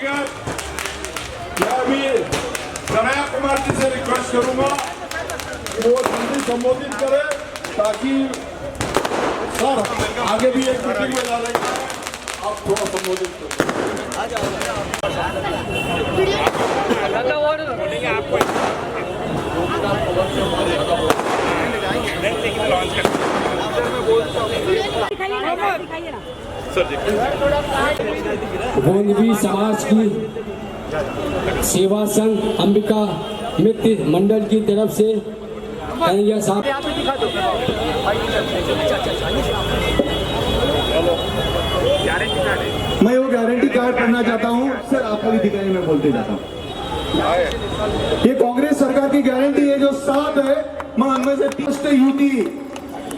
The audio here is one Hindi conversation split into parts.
स्पीकर, मैं अभी कन्हैया कुमार जी से रिक्वेस्ट करूंगा कि वो जल्दी संबोधित करें ताकि सर आगे भी एक मीटिंग में जा रहे हैं, आप थोड़ा संबोधित करें। भोंदवी समाज की सेवा संघ अंबिका मित्र मंडल की तरफ से कन्हैया साहब मैं वो गारंटी कार्ड करना चाहता हूँ सर, आपको भी दिखाई मैं बोलते जाता हूँ। ये कांग्रेस सरकार की गारंटी है जो 7 है, मैं उनमें से 30 यूटी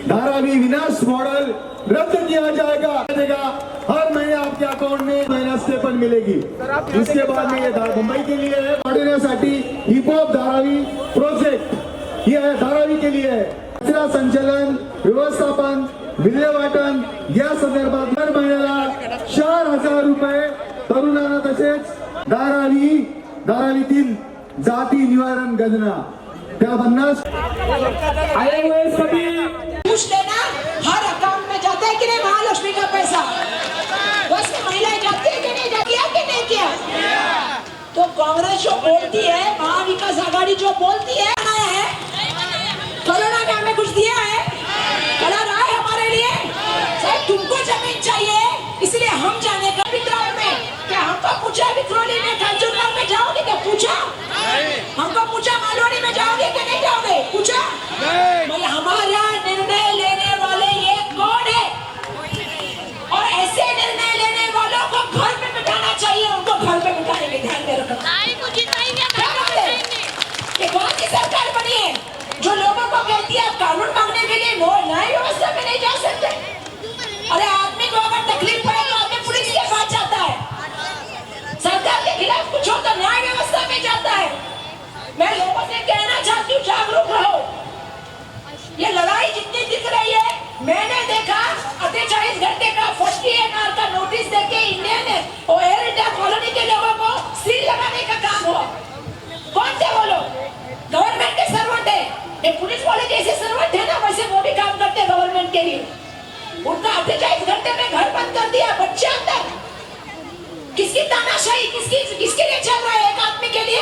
धारावी विनाश मॉडल रद्द किया जाएगा। हर महीने आपके अकाउंट में महीना स्टेपन मिलेगी। इसके बाद में ये मुंबई के लिए है, वाढवण्यासाठी हिपहॉप धारावी प्रोजेक्ट ये है, धारावी के लिए है। कचरा संचलन व्यवस्थापन विल्हेवाटन या संदर्भात दर महिन्याला 4,000 रुपये तरुणांना तसेच धारावीतील जाती निवारण गणना त्या 50 आए हुए सभी पूछ लेना, हर अकाउंट में जाता है कि नहीं महालक्ष्मी का पैसा? बस में महिलाएं जाती है कि नहीं जाती है कि नहीं किया? तो कांग्रेस जो बोलती है, महाविकास आघाड़ी जो बोलती है कोरोना में हमें कुछ दिया है, करा रहा है हमारे लिए। साहब तुमको जमीन चाहिए इसलिए हम जाने का विक्रोली में, क्या हमको पूछा विक्रोली में कंजूरनगर में जाओगे? क्या पूछा हमको? पूछा मालवनी में जाओगे कि नहीं जाओगे? पूछा भाई हमारा निर्णय लेने वाले ये कौन है? और ऐसे निर्णय लेने वालों को घर में बिठाना चाहिए, उनको घर में बिठाने में ध्यान में रखना। ये कौन सी सरकार बनी है जो लोगों को कहती है कानून मांगने के लिए वो न्याय व्यवस्था में नहीं जा सकते? अरे आदमी को अगर तकलीफ पड़े तो आदमी पुलिस के पास जाता है, सरकार के खिलाफ कुछ हो तो न्याय व्यवस्था में जाता है। मैं लोगों से कहना चाहती हूँ जागरूक रहो। ये लड़ाई जितनी दिख रही है, मैंने देखा 48 घंटे का FOSTAR का नोटिस देके इंडियन एयर इंडिया कॉलोनी के लोगों को सील लगाने का काम हुआ। कौन थे वो लोग? गवर्नमेंट के सर्वेंट है। ये पुलिस वाले जैसे सर्वेंट है ना, वैसे वो भी काम करते हैं गवर्नमेंट के लिए। उनका 48 घंटे में घर बंद कर दिया, बच्चे अंदर। किसकी तानाशाही किसके लिए चल रहा है? एक आदमी के लिए,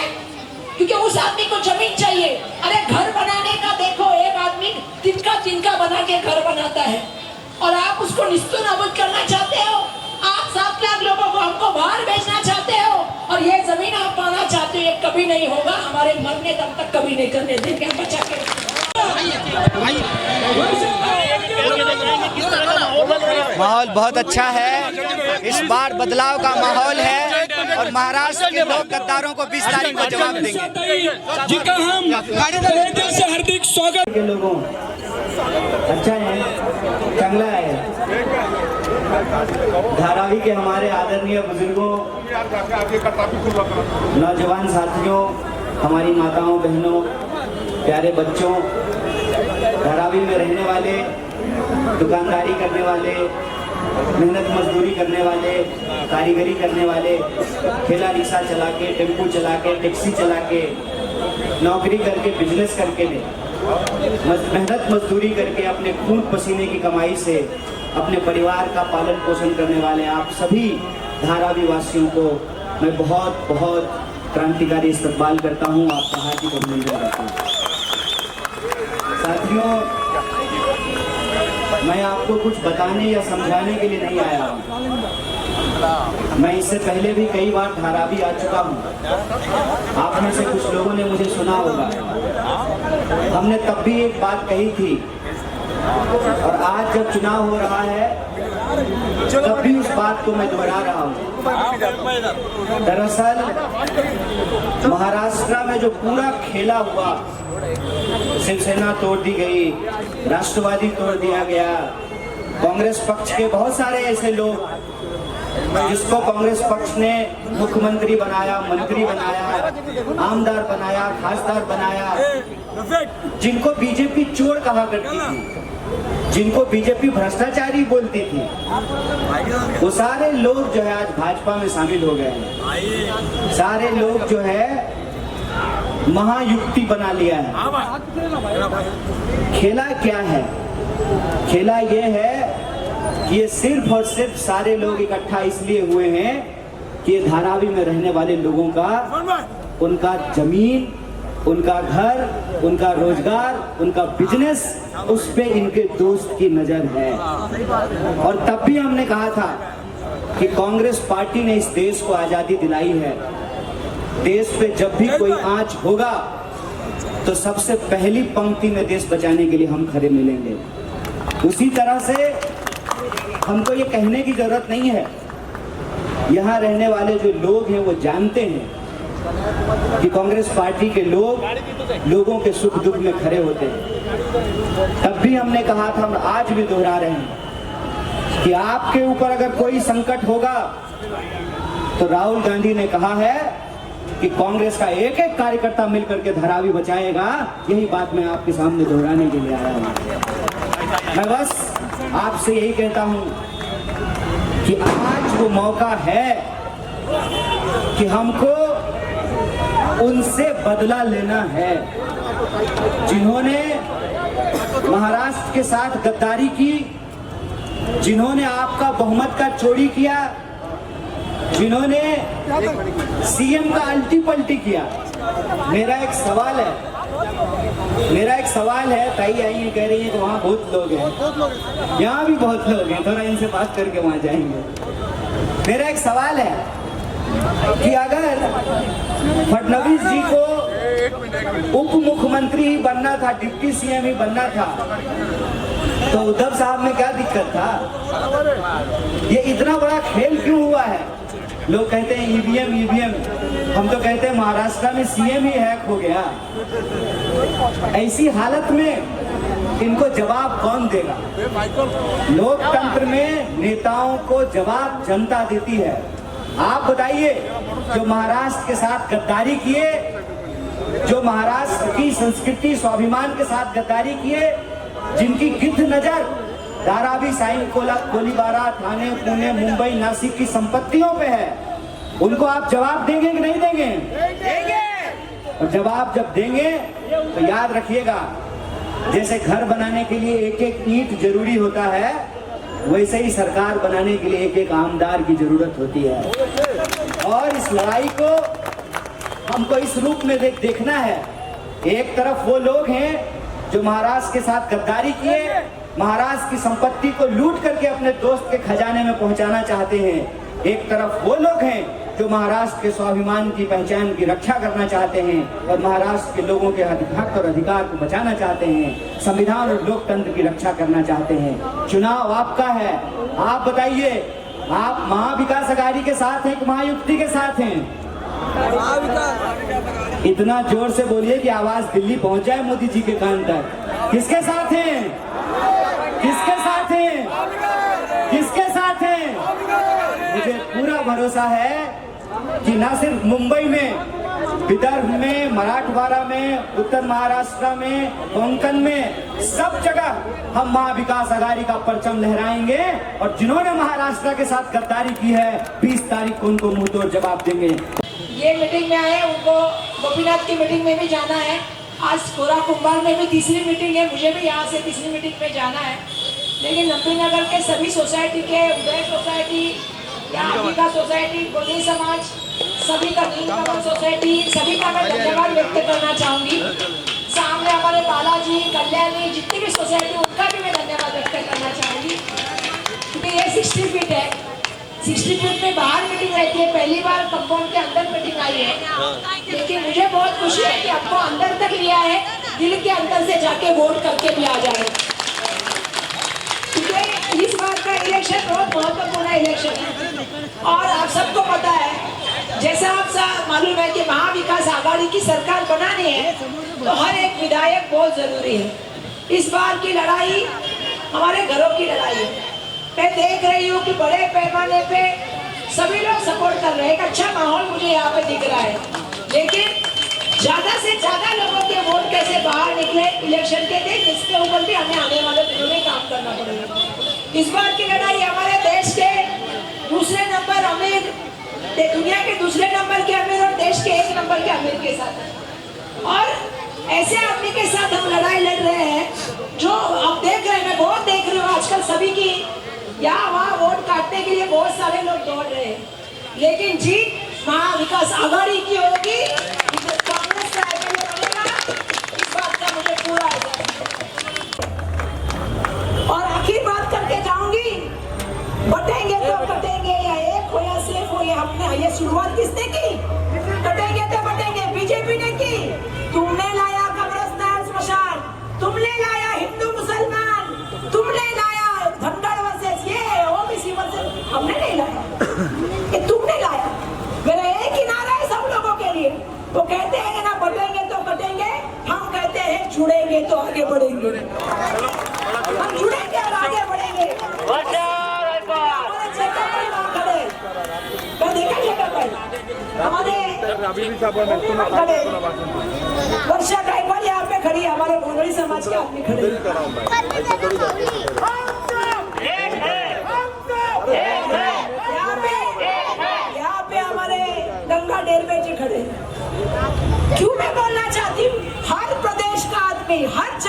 क्योंकि उस आदमी को जमीन चाहिए। अरे घर बनाने का देखो, एक आदमी तिनका बना के घर बनाता है और आप उसको निस्तु नाबूद करना चाहते हो। आप 7 लाख लोगों को हमको बाहर भेजना चाहते हो और ये जमीन आप पाना चाहते हो। ये कभी नहीं होगा, हमारे मरने दम तक कभी नहीं करने देंगे हम बचा के। माहौल बहुत अच्छा है, इस बार बदलाव का माहौल है और महाराष्ट्र के लोग गद्दारों को 20 तारीख को जवाब देंगे, जिनका हम दिल से हार्दिक स्वागत के लोगों अच्छा है, चंगला है। धारावी के हमारे आदरणीय बुजुर्गों, नौजवान साथियों, हमारी माताओं बहनों, प्यारे बच्चों, धारावी में रहने वाले, दुकानदारी करने वाले, मेहनत मजदूरी करने वाले, कारीगरी करने वाले, ठेला रिक्शा चला के, टेम्पो चला के, टैक्सी चला के, नौकरी करके, बिजनेस करके, मेहनत मजदूरी करके अपने खून पसीने की कमाई से अपने परिवार का पालन पोषण करने वाले आप सभी धारावी वासियों को मैं बहुत बहुत क्रांतिकारी इस्तकबाल करता हूँ, आपका हार्दिक अभिनंदन करता हूँ। साथियों, मैं आपको कुछ बताने या समझाने के लिए नहीं आया हूँ। मैं इससे पहले भी कई बार धारावी आ चुका हूँ। आप में से कुछ लोगों ने मुझे सुना होगा। हमने तब भी एक बात कही थी और आज जब चुनाव हो रहा है तब भी उस बात को मैं दोहरा रहा हूँ। दरअसल महाराष्ट्र में जो पूरा खेला हुआ, शिवसेना तोड़ दी गई, राष्ट्रवादी तोड़ दिया गया, कांग्रेस पक्ष के बहुत सारे ऐसे लोग जिसको कांग्रेस पक्ष ने मुख्यमंत्री बनाया, मंत्री बनाया, आमदार बनाया, खासदार बनाया, जिनको बीजेपी चोर कहा करती थी, जिनको बीजेपी भ्रष्टाचारी बोलती थी, वो सारे लोग जो है आज भाजपा में शामिल हो गए हैं। सारे लोग जो है महायुक्ति बना लिया है। खेला क्या है? खेला ये है कि ये सिर्फ और सिर्फ सारे लोग इकट्ठा इसलिए हुए हैं कि ये धारावी में रहने वाले लोगों का, उनका जमीन, उनका घर, उनका रोजगार, उनका बिजनेस, उस पे इनके दोस्त की नजर है। और तब भी हमने कहा था कि कांग्रेस पार्टी ने इस देश को आजादी दिलाई है। देश पे जब भी कोई आंच होगा तो सबसे पहली पंक्ति में देश बचाने के लिए हम खड़े मिलेंगे। उसी तरह से हमको ये कहने की जरूरत नहीं है, यहाँ रहने वाले जो लोग हैं वो जानते हैं कि कांग्रेस पार्टी के लोग लोगों के सुख दुख में खड़े होते हैं। तब भी हमने कहा था, हम आज भी दोहरा रहे हैं कि आपके ऊपर अगर कोई संकट होगा तो राहुल गांधी ने कहा है कि कांग्रेस का एक एक कार्यकर्ता मिलकर के धारावी बचाएगा। यही बात मैं आपके सामने दोहराने के लिए आया हूं। मैं बस आपसे यही कहता हूं कि आज वो मौका है कि हमको उनसे बदला लेना है, जिन्होंने महाराष्ट्र के साथ गद्दारी की, जिन्होंने आपका बहुमत का चोरी किया, जिन्होंने सीएम का अल्टी पल्टी किया। मेरा एक सवाल है, ताई आई कह रही है कि वहाँ बहुत लोग हैं, यहाँ भी बहुत लोग हैं, थोड़ा इनसे बात करके वहाँ जाएंगे। मेरा एक सवाल है कि अगर फडणवीस जी को उप मुख्यमंत्री ही बनना था, डिप्टी सीएम ही बनना था, तो उद्धव साहब में क्या दिक्कत था? ये इतना बड़ा खेल क्यों हुआ है? लोग कहते हैं ईवीएम, हम तो कहते हैं महाराष्ट्र में सीएम ही हैक हो गया। ऐसी हालत में इनको जवाब कौन देगा? लोकतंत्र में नेताओं को जवाब जनता देती है। आप बताइए, जो महाराष्ट्र के साथ गद्दारी किए, जो महाराष्ट्र की संस्कृति स्वाभिमान के साथ गद्दारी किए, जिनकी गिद्ध नजर धारावी, साइन कोलीबारा, थाने, पुणे, मुंबई, नासिक की संपत्तियों पे है, उनको आप जवाब देंगे कि नहीं देंगे? देंगे। और जवाब जब देंगे तो याद रखिएगा, जैसे घर बनाने के लिए एक एक ईंट जरूरी होता है, वैसे ही सरकार बनाने के लिए एक एक आमदार की जरूरत होती है। और इस लड़ाई को हमको इस रूप में देखना है। एक तरफ वो लोग हैं जो महाराष्ट्र के साथ गद्दारी किए, महाराष्ट्र की संपत्ति को लूट करके अपने दोस्त के खजाने में पहुंचाना चाहते हैं। एक तरफ वो लोग हैं जो महाराष्ट्र के स्वाभिमान की, पहचान की रक्षा करना चाहते हैं और महाराष्ट्र के लोगों के हक और अधिकार को बचाना चाहते हैं, संविधान और लोकतंत्र की रक्षा करना चाहते हैं। चुनाव आपका है। आप बताइए, आप महाविकास अघाड़ी के साथ हैं कि महायुक्ति के साथ हैं? इतना जोर से बोलिए कि आवाज दिल्ली पहुंच जाए मोदी जी के कान तक। किसके साथ हैं? किसके साथ हैं? किसके साथ हैं? मुझे पूरा भरोसा है कि न सिर्फ मुंबई में, विदर्भ में, मराठवाड़ा में, उत्तर महाराष्ट्र में, कोंकण में, सब जगह हम महाविकास अघाड़ी का परचम लहराएंगे। और जिन्होंने महाराष्ट्र के साथ गद्दारी की है, 20 तारीख को उनको मुंहतोड़ जवाब देंगे। ये मीटिंग में आए, उनको गोपीनाथ की मीटिंग में भी जाना है। आज कोरा कुंभार में भी तीसरी मीटिंग है, मुझे भी यहाँ से तीसरी मीटिंग पे जाना है। लेकिन नंबी नगर के सभी सोसाइटी के, उदय सोसाइटी, यहाँ अंबिका सोसाइटी, गोदी समाज, सभी का, नीलकमल सोसाइटी, सभी का मैं धन्यवाद व्यक्त करना चाहूँगी। सामने हमारे बालाजी, कल्याणी, जितनी भी सोसाइटी, उनका भी मैं धन्यवाद व्यक्त करना चाहूँगी, क्योंकि ये 60 फीट है। 60 फीट में बाहर मीटिंग रहती है, पहली बार कंपाउंड के अंदर मीटिंग आई है। लेकिन मुझे बहुत खुशी है कि आपको अंदर तक लिया है, दिल के अंदर से जाके वोट करके भी आ जाए। क्योंकि इस बार का इलेक्शन बहुत महत्वपूर्ण इलेक्शन है। और आप सबको पता है, जैसा आप सब मालूम है कि महाविकास आघाड़ी की सरकार बनानी है तो हर एक विधायक बहुत जरूरी है। इस बार की लड़ाई हमारे घरों की लड़ाई है। मैं देख रही हूँ कि बड़े पैमाने पे सभी लोग सपोर्ट कर रहे हैं, एक अच्छा माहौल मुझे यहाँ पे दिख रहा है। लेकिन ज्यादा से ज्यादा लोगों के वोट कैसे बाहर निकल इलेक्शन के थे, जिसके ऊपर भी हमें आने वाले दिनों में काम करना पड़ेगा। इस बार की लड़ाई हमारे देश के दूसरे नंबर अमीर, दुनिया के दूसरे नंबर के अमीर और देश के 1 नंबर के अमीर के साथ है। और ऐसे आदमी के साथ हम लड़ाई लड़ रहे हैं जो आप देख रहे हैं, मैं बहुत देख रही हूँ आजकल सभी की यहाँ वहाँ वोट काटने के लिए बहुत सारे लोग दौड़ रहे हैं, लेकिन जीत महाविकास आघाड़ी की होगी, कांग्रेस का एमएलए बनेगा, इस बात का मुझे पूरा और आखिर बात करके जाऊंगी, बटेंगे तो बटेंगे, या एक हो या सेफ हो, ये हमने ये शुरुआत किसने की? बटेंगे तो बटेंगे बीजेपी ने की। तुमने लाया कब्रिस्तान स्मशान, तुमने लाया हिंदू मुसलमान, तुमने लाया धनगढ़ वर्सेस ये ओबीसी वर्सेस, हमने नहीं लाया, ये तुमने लाया। मेरा एक ही नारा है सब लोगों के लिए, वो कहते हैं ना बटेंगे तो बटेंगे, हम कहते हैं जुड़ेंगे तो आगे बढ़ेंगे, हम जुड़ेंगे और आगे बढ़ेंगे। हमारे वर्षा गायकवाड़ यहाँ पे खड़ी, हमारे भोगड़ी समाज के आदमी खड़े, यहाँ पे हमारे गंगा डेरवे जी खड़े। क्यों मैं बोलना चाहती हूँ, हर प्रदेश का आदमी, हर